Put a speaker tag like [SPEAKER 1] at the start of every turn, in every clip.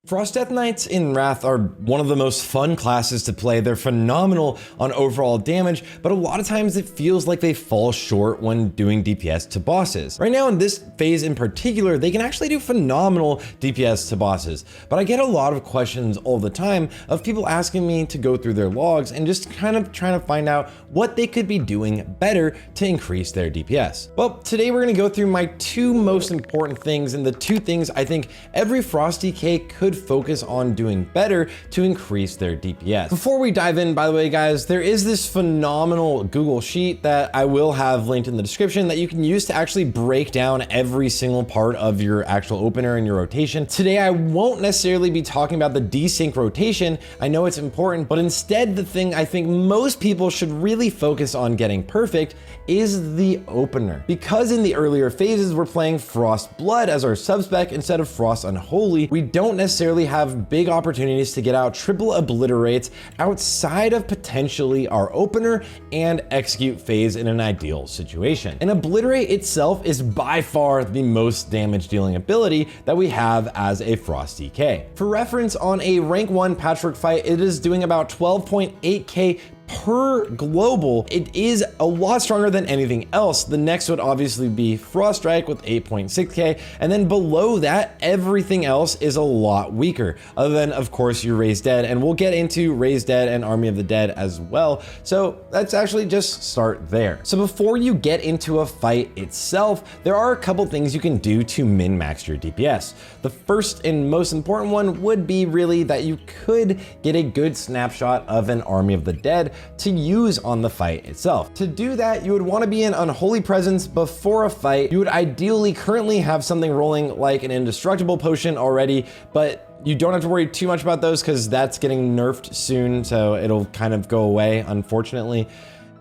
[SPEAKER 1] Frost Death Knights in Wrath are one of the most fun classes to play. They're phenomenal on overall damage, but a lot of times it feels like they fall short when doing DPS to bosses. Right now in this phase in particular, they can actually do phenomenal DPS to bosses, but I get a lot of questions all the time of people asking me to go through their logs and just kind of trying to find out what they could be doing better to increase their DPS. Well, today we're gonna go through my two most important things and the two things I think every Frost DK could focus on doing better to increase their DPS. Before we dive in, by the way, guys, there is this phenomenal Google sheet that I will have linked in the description that you can use to actually break down every single part of your actual opener and your rotation. Today, I won't necessarily be talking about the desync rotation. I know it's important, but instead the thing I think most people should really focus on getting perfect is the opener. Because in the earlier phases, we're playing Frost Blood as our subspec instead of Frost Unholy, we don't necessarily have big opportunities to get out triple obliterates outside of potentially our opener and execute phase in an ideal situation. And obliterate itself is by far the most damage dealing ability that we have as a Frost DK. For reference, on a rank 1 patchwork fight, it is doing about 12.8k per global. It is a lot stronger than anything else. The next would obviously be Frost Strike with 8.6k, and then below that, everything else is a lot weaker, other than of course your Raised Dead, and we'll get into Raised Dead and Army of the Dead as well. So let's actually just start there. So before you get into a fight itself, there are a couple things you can do to min-max your DPS. The first and most important one would be really that you could get a good snapshot of an Army of the Dead to use on the fight itself. To do that, you would want to be in Unholy Presence before a fight. You would ideally currently have something rolling like an Indestructible Potion already, but you don't have to worry too much about those because that's getting nerfed soon, so it'll kind of go away, unfortunately.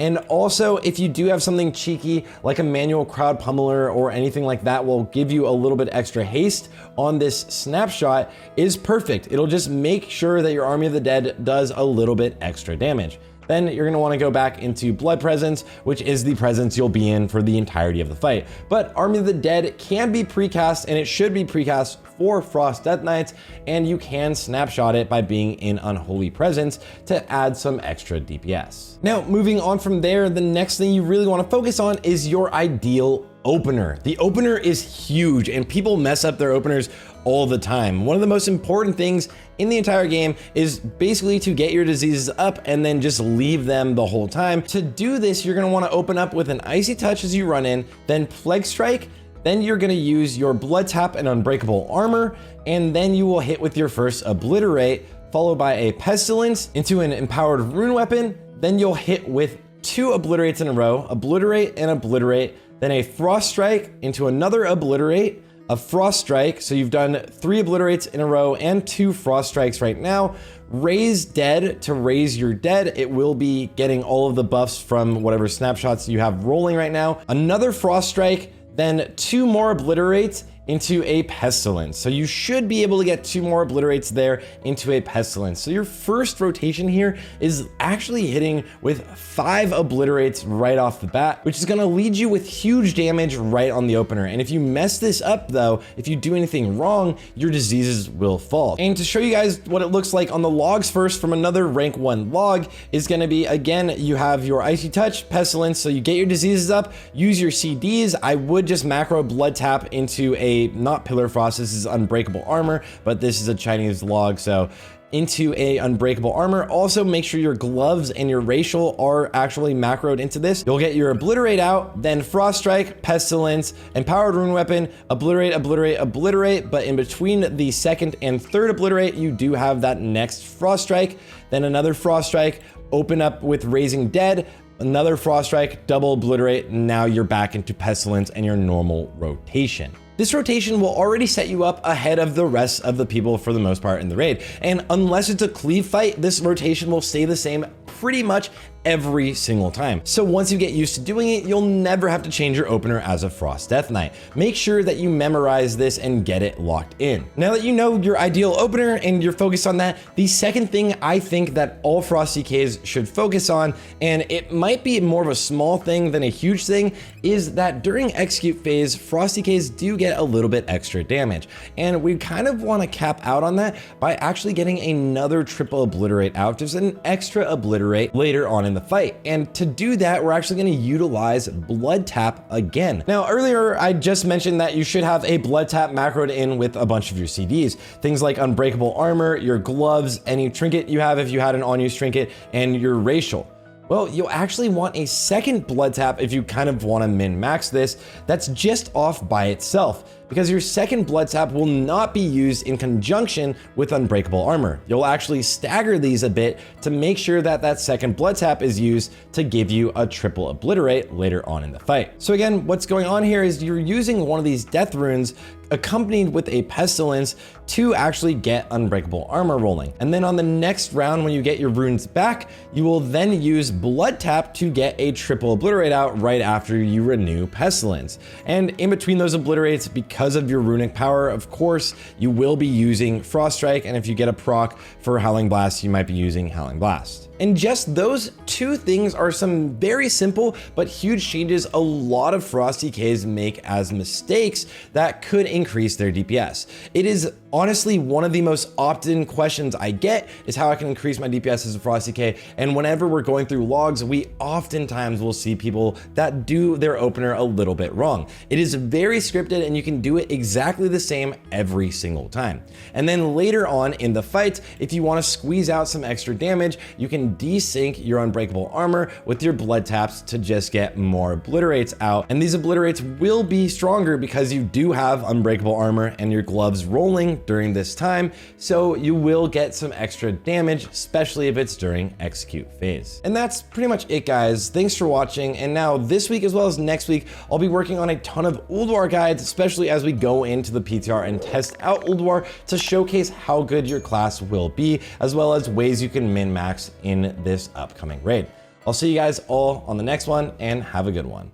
[SPEAKER 1] And also, if you do have something cheeky like a manual crowd pummeler or anything like that will give you a little bit extra haste on this snapshot is perfect. It'll just make sure that your Army of the Dead does a little bit extra damage. Then you're gonna wanna go back into Blood Presence, which is the presence you'll be in for the entirety of the fight. But Army of the Dead can be precast, and it should be precast for Frost Death Knights, and you can snapshot it by being in Unholy Presence to add some extra DPS. Now, moving on from there, the next thing you really wanna focus on is your ideal opener. The opener is huge, and people mess up their openers all the time. One of the most important things in the entire game is basically to get your diseases up and then just leave them the whole time. To do this, you're gonna wanna open up with an Icy Touch as you run in, then Plague Strike, then you're gonna use your Blood Tap and Unbreakable Armor, and then you will hit with your first Obliterate, followed by a Pestilence into an Empowered Rune Weapon, then you'll hit with 2 Obliterates in a row, Obliterate and Obliterate, then a Frost Strike into another Obliterate, a Frost Strike, so you've done 3 Obliterates in a row and 2 Frost Strikes right now. Raise Dead to raise your dead. It will be getting all of the buffs from whatever snapshots you have rolling right now. Another Frost Strike, then 2 more Obliterates into a Pestilence. So you should be able to get 2 more Obliterates there into a Pestilence. So your first rotation here is actually hitting with 5 Obliterates right off the bat, which is gonna lead you with huge damage right on the opener. And if you mess this up though, if you do anything wrong, your diseases will fall. And to show you guys what it looks like on the logs first from another rank 1 log is gonna be, again, you have your Icy Touch, Pestilence, so you get your diseases up, use your CDs. I would just macro Blood Tap into a not Pillar Frost, this is Unbreakable Armor, but this is a Chinese log, so into a Unbreakable Armor. Also make sure your gloves and your racial are actually macroed into this. You'll get your Obliterate out, then Frost Strike, Pestilence, Empowered Rune Weapon, Obliterate, Obliterate, Obliterate, but in between the second and third Obliterate, you do have that next Frost Strike, then another Frost Strike, open up with Raising Dead, another Frost Strike, double Obliterate, and now you're back into Pestilence and your normal rotation. This rotation will already set you up ahead of the rest of the people for the most part in the raid. And unless it's a cleave fight, this rotation will stay the same pretty much every single time. So once you get used to doing it, you'll never have to change your opener as a Frost Death Knight. Make sure that you memorize this and get it locked in. Now that you know your ideal opener and you're focused on that, the second thing I think that all Frost DKs should focus on, and it might be more of a small thing than a huge thing, is that during execute phase, Frost DKs do get a little bit extra damage. And we kind of want to cap out on that by actually getting another triple obliterate out, just an extra obliterate later on in the fight. And to do that, we're actually going to utilize blood tap again. Now, earlier I just mentioned that you should have a blood tap macroed in with a bunch of your CDs. Things like unbreakable armor, your gloves, any trinket you have if you had an on-use trinket, and your racial. Well, you'll actually want a second blood tap if you kind of want to min-max this that's just off by itself, because your second blood tap will not be used in conjunction with unbreakable armor. You'll actually stagger these a bit to make sure that that second blood tap is used to give you a triple obliterate later on in the fight. So again, what's going on here is you're using one of these death runes accompanied with a pestilence to actually get unbreakable armor rolling. And then on the next round, when you get your runes back, you will then use blood tap to get a triple obliterate out right after you renew pestilence. And in between those obliterates, because of your runic power, of course, you will be using Frost Strike, and if you get a proc for Howling Blast, you might be using Howling Blast. And just those two things are some very simple but huge changes a lot of Frost DKs make as mistakes that could increase their DPS. It is honestly one of the most often questions I get is how I can increase my DPS as a Frost DK, and whenever we're going through logs, we oftentimes will see people that do their opener a little bit wrong. It is very scripted and you can do it exactly the same every single time. And then later on in the fight, if you want to squeeze out some extra damage, you can desync your unbreakable armor with your blood taps to just get more obliterates out. And these obliterates will be stronger because you do have unbreakable armor and your gloves rolling during this time, so you will get some extra damage, especially if it's during execute phase. And that's pretty much it, guys. Thanks for watching. And now this week as well as next week, I'll be working on a ton of Ulduar guides, especially as we go into the PTR and test out Ulduar to showcase how good your class will be, as well as ways you can min-max in this upcoming raid. I'll see you guys all on the next one, and have a good one.